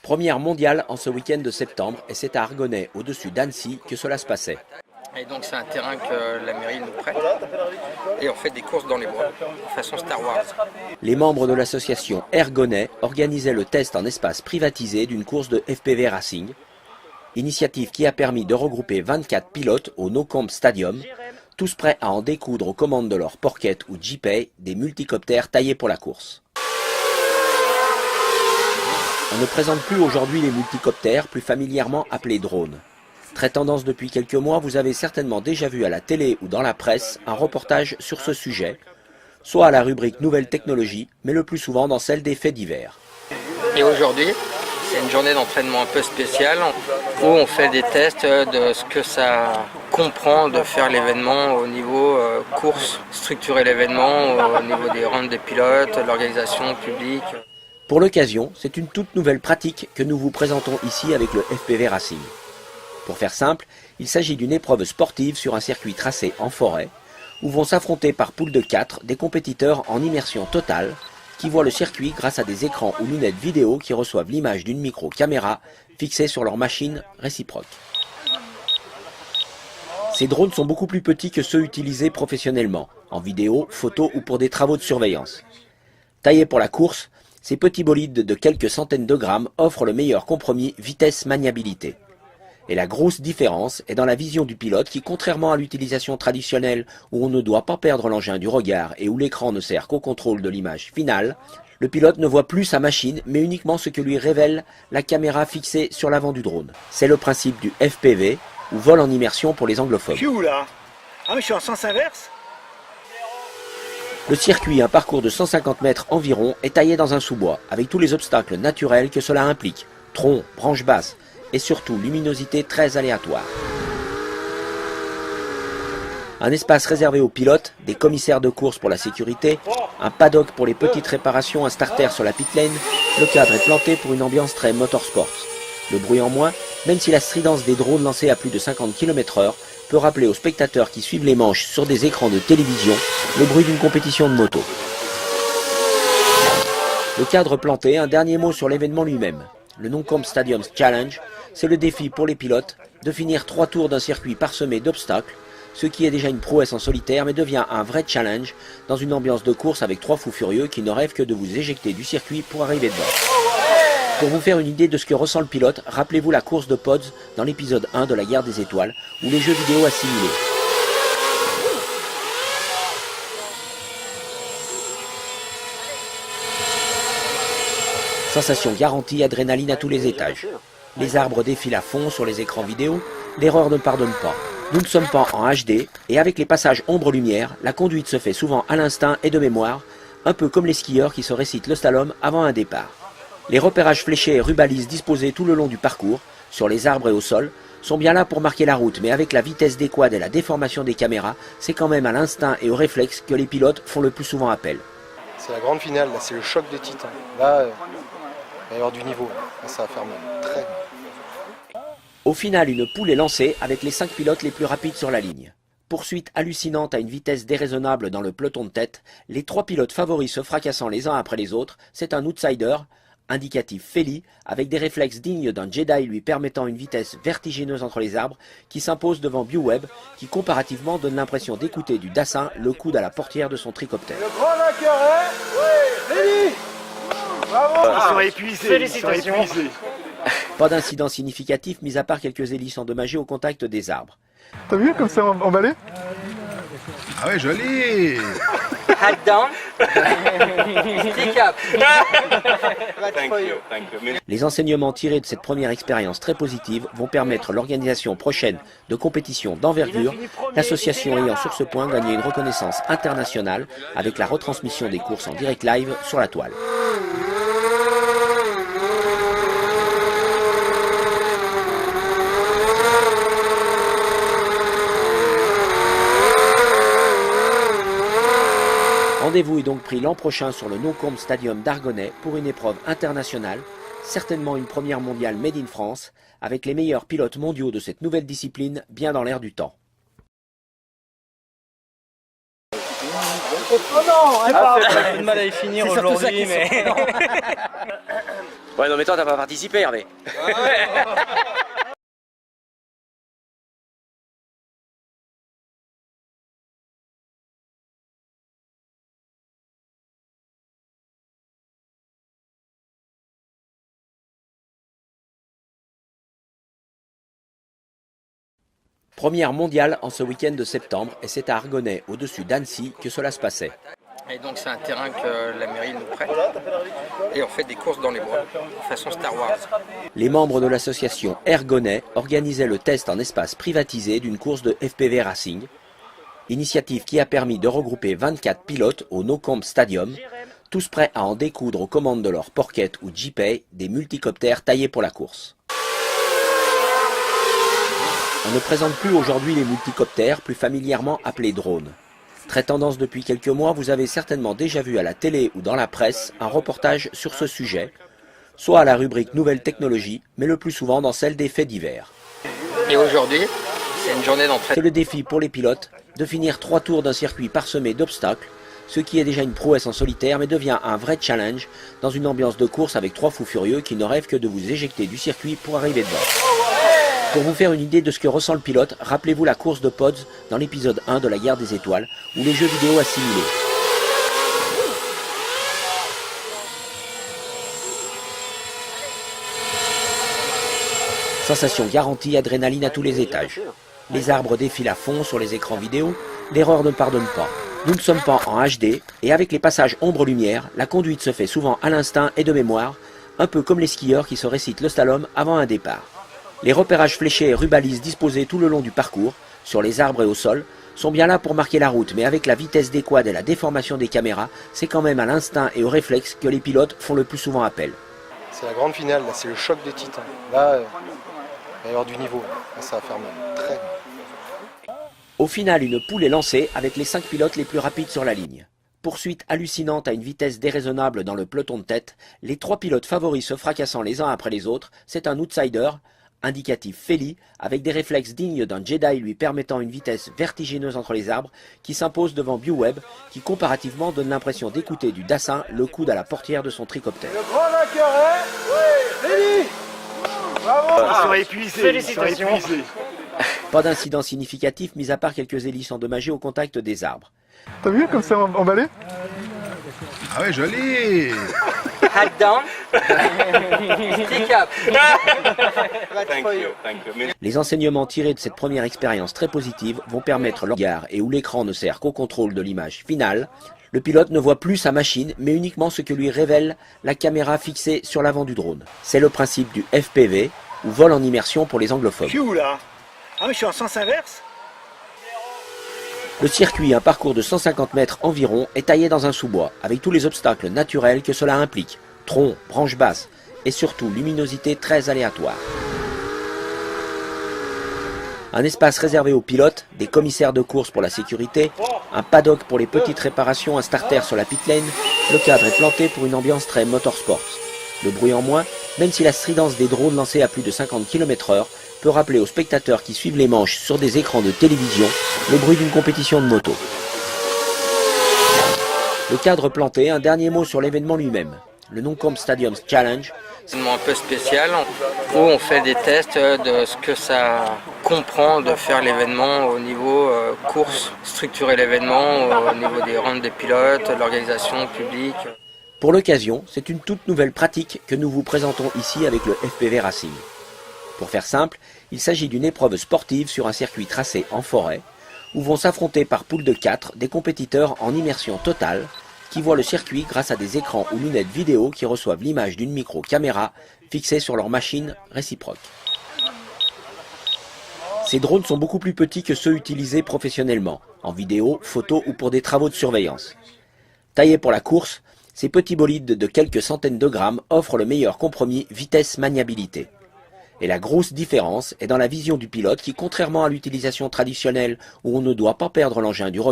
Première mondiale en ce week-end de septembre et c'est à Argonay, au-dessus d'Annecy, que cela se passait. Et donc c'est un terrain que la mairie nous prête et on fait des courses dans les bois, façon Star Wars. Les membres de l'association Ergonay organisaient le test en espace privatisé d'une course de FPV Racing, initiative qui a permis de regrouper 24 pilotes au No Camp Stadium, tous prêts à en découdre aux commandes de leur Porket ou Jeepay, des multicoptères taillés pour la course. On ne présente plus aujourd'hui les multicoptères, plus familièrement appelés drones. Très tendance depuis quelques mois, vous avez certainement déjà vu à la télé ou dans la presse un reportage sur ce sujet, soit à la rubrique Nouvelles technologies, mais le plus souvent dans celle des faits divers. Et aujourd'hui, c'est une journée d'entraînement un peu spéciale où on fait des tests de ce que ça comprend de faire l'événement au niveau course, structurer l'événement au niveau des rangs des pilotes, l'organisation publique. Pour l'occasion, c'est une toute nouvelle pratique que nous vous présentons ici avec le FPV Racing. Pour faire simple, il s'agit d'une épreuve sportive sur un circuit tracé en forêt, où vont s'affronter par poule de 4 des compétiteurs en immersion totale, qui voient le circuit grâce à des écrans ou lunettes vidéo qui reçoivent l'image d'une micro-caméra fixée sur leur machine réciproque. Ces drones sont beaucoup plus petits que ceux utilisés professionnellement, en vidéo, photo ou pour des travaux de surveillance. Taillés pour la course, ces petits bolides de quelques centaines de grammes offrent le meilleur compromis vitesse-maniabilité. Et la grosse différence est dans la vision du pilote qui, contrairement à l'utilisation traditionnelle où on ne doit pas perdre l'engin du regard et où l'écran ne sert qu'au contrôle de l'image finale, le pilote ne voit plus sa machine mais uniquement ce que lui révèle la caméra fixée sur l'avant du drone. C'est le principe du FPV, ou vol en immersion pour les anglophones. Là. Ah mais je suis en sens inverse. Le circuit, un parcours de 150 mètres environ, est taillé dans un sous-bois, avec tous les obstacles naturels que cela implique, troncs, branches basses, et surtout luminosité très aléatoire. Un espace réservé aux pilotes, des commissaires de course pour la sécurité, un paddock pour les petites réparations, un starter sur la pit lane, le cadre est planté pour une ambiance très motorsport. Le bruit en moins, même si la stridence des drones lancés à plus de 50 km/h peut rappeler aux spectateurs qui suivent les manches sur des écrans de télévision le bruit d'une compétition de moto. Le cadre planté, un dernier mot sur l'événement lui-même. Le No Camp Stadium Challenge, c'est le défi pour les pilotes de finir 3 tours d'un circuit parsemé d'obstacles, ce qui est déjà une prouesse en solitaire mais devient un vrai challenge dans une ambiance de course avec 3 fous furieux qui ne rêvent que de vous éjecter du circuit pour arriver devant. Pour vous faire une idée de ce que ressent le pilote, rappelez-vous la course de Pods dans l'épisode 1 de la Guerre des Étoiles ou les jeux vidéo assimilés. Sensation garantie, adrénaline à tous les étages. Les arbres défilent à fond sur les écrans vidéo, l'erreur ne pardonne pas. Nous ne sommes pas en HD, et avec les passages ombre-lumière, la conduite se fait souvent à l'instinct et de mémoire, un peu comme les skieurs qui se récitent le slalom avant un départ. Les repérages fléchés et rubalises disposés tout le long du parcours, sur les arbres et au sol, sont bien là pour marquer la route, mais avec la vitesse des quads et la déformation des caméras, c'est quand même à l'instinct et au réflexe que les pilotes font le plus souvent appel. C'est la grande finale, là, c'est le choc des titans. Là, il va y avoir du niveau, là, ça va faire mal, très mal. Au final, une poule est lancée avec les 5 pilotes les plus rapides sur la ligne. Poursuite hallucinante à une vitesse déraisonnable dans le peloton de tête, les 3 pilotes favoris se fracassant les uns après les autres, c'est un outsider, indicatif Feli, avec des réflexes dignes d'un Jedi lui permettant une vitesse vertigineuse entre les arbres, qui s'impose devant BioWeb, qui comparativement donne l'impression d'écouter du Dassin le coude à la portière de son tricoptère. Le grand vainqueur est Feli. Bravo. Ils sont épuisés. Félicitations. Ils sont épuisés. Pas d'incident significatif, mis à part quelques hélices endommagées au contact des arbres. T'as vu comme c'est emballé? Ah ouais, joli. Hat down. Stick up. Les enseignements tirés de cette première expérience très positive vont permettre l'organisation prochaine de compétitions d'envergure, l'association ayant sur ce point gagné une reconnaissance internationale avec la retransmission des courses en direct live sur la toile. Rendez-vous est donc pris l'an prochain sur le No Camp Stadium d'Argonay pour une épreuve internationale, certainement une première mondiale made in France, avec les meilleurs pilotes mondiaux de cette nouvelle discipline bien dans l'air du temps. J'ai peu de mal à y finir aujourd'hui, mais... Ouais, non mais toi t'as pas participé, Hervé. Première mondiale en ce week-end de septembre, et c'est à Argonay, au-dessus d'Annecy, que cela se passait. Et donc c'est un terrain que la mairie nous prête. Et on fait des courses dans les bois, façon Star Wars. Les membres de l'association Ergonay organisaient le test en espace privatisé d'une course de FPV Racing. Initiative qui a permis de regrouper 24 pilotes au NoComb Stadium, tous prêts à en découdre aux commandes de leur Porket ou Jeepay, des multicoptères taillés pour la course. On ne présente plus aujourd'hui les multicoptères, plus familièrement appelés drones. Très tendance depuis quelques mois, vous avez certainement déjà vu à la télé ou dans la presse un reportage sur ce sujet, soit à la rubrique Nouvelles technologies, mais le plus souvent dans celle des faits divers. Et aujourd'hui, c'est une journée C'est d'entraînement. le défi pour les pilotes de finir 3 tours d'un circuit parsemé d'obstacles, ce qui est déjà une prouesse en solitaire, mais devient un vrai challenge dans une ambiance de course avec 3 fous furieux qui ne rêvent que de vous éjecter du circuit pour arriver devant. Pour vous faire une idée de ce que ressent le pilote, rappelez-vous la course de Pods dans l'épisode 1 de la Guerre des Étoiles, ou les jeux vidéo assimilés. Sensation garantie, adrénaline à tous les étages. Les arbres défilent à fond sur les écrans vidéo, l'erreur ne pardonne pas. Nous ne sommes pas en HD, et avec les passages ombre-lumière, la conduite se fait souvent à l'instinct et de mémoire, un peu comme les skieurs qui se récitent le slalom avant un départ. Les repérages fléchés et rubalises disposés tout le long du parcours, sur les arbres et au sol, sont bien là pour marquer la route, mais avec la vitesse des quads et la déformation des caméras, c'est quand même à l'instinct et au réflexe que les pilotes font le plus souvent appel. C'est la grande finale, là, c'est le choc des titans. Là, il va y avoir du niveau. Là, ça va faire mal. Très bien. Au final, une poule est lancée avec les 5 pilotes les plus rapides sur la ligne. Poursuite hallucinante à une vitesse déraisonnable dans le peloton de tête, les 3 pilotes favoris se fracassant les uns après les autres, c'est un outsider, indicatif Feli, avec des réflexes dignes d'un Jedi lui permettant une vitesse vertigineuse entre les arbres, qui s'impose devant BioWeb, qui comparativement donne l'impression d'écouter du Dassin le coude à la portière de son tricoptère. Le grand vainqueur est Lévi. Bravo. Ils sont épuisés. Félicitations. Ils sont épuisés. Pas d'incident significatif, mis à part quelques hélices endommagées au contact des arbres. T'as vu comme c'est emballé? Ah ouais, joli. Hat down. Stick up. Les enseignements tirés de cette première expérience très positive vont permettre lors gare et où l'écran ne sert qu'au contrôle de l'image finale, le pilote ne voit plus sa machine, mais uniquement ce que lui révèle la caméra fixée sur l'avant du drone. C'est le principe du FPV, ou vol en immersion pour les anglophones. Je suis où là? Ah mais je suis en sens inverse. Le circuit, un parcours de 150 mètres environ, est taillé dans un sous-bois, avec tous les obstacles naturels que cela implique, troncs, branches basses, et surtout luminosité très aléatoire. Un espace réservé aux pilotes, des commissaires de course pour la sécurité, un paddock pour les petites réparations, un starter sur la pit lane, le cadre est planté pour une ambiance très motorsport. Le bruit en moins, même si la stridence des drones lancés à plus de 50 km/h peut rappeler aux spectateurs qui suivent les manches sur des écrans de télévision le bruit d'une compétition de moto. Le cadre planté, un dernier mot sur l'événement lui-même. Le NoComb Stadium Challenge. C'est un événement un peu spécial où on fait des tests de ce que ça comprend de faire l'événement au niveau course, structurer l'événement au niveau des rangs des pilotes, l'organisation publique. Pour l'occasion, c'est une toute nouvelle pratique que nous vous présentons ici avec le FPV Racing. Pour faire simple, il s'agit d'une épreuve sportive sur un circuit tracé en forêt, où vont s'affronter par poule de 4 des compétiteurs en immersion totale, qui voient le circuit grâce à des écrans ou lunettes vidéo qui reçoivent l'image d'une micro-caméra fixée sur leur machine réciproque. Ces drones sont beaucoup plus petits que ceux utilisés professionnellement, en vidéo, photo ou pour des travaux de surveillance. Taillés pour la course, ces petits bolides de quelques centaines de grammes offrent le meilleur compromis vitesse-maniabilité. Et la grosse différence est dans la vision du pilote qui, contrairement à l'utilisation traditionnelle où on ne doit pas perdre l'engin du rocket,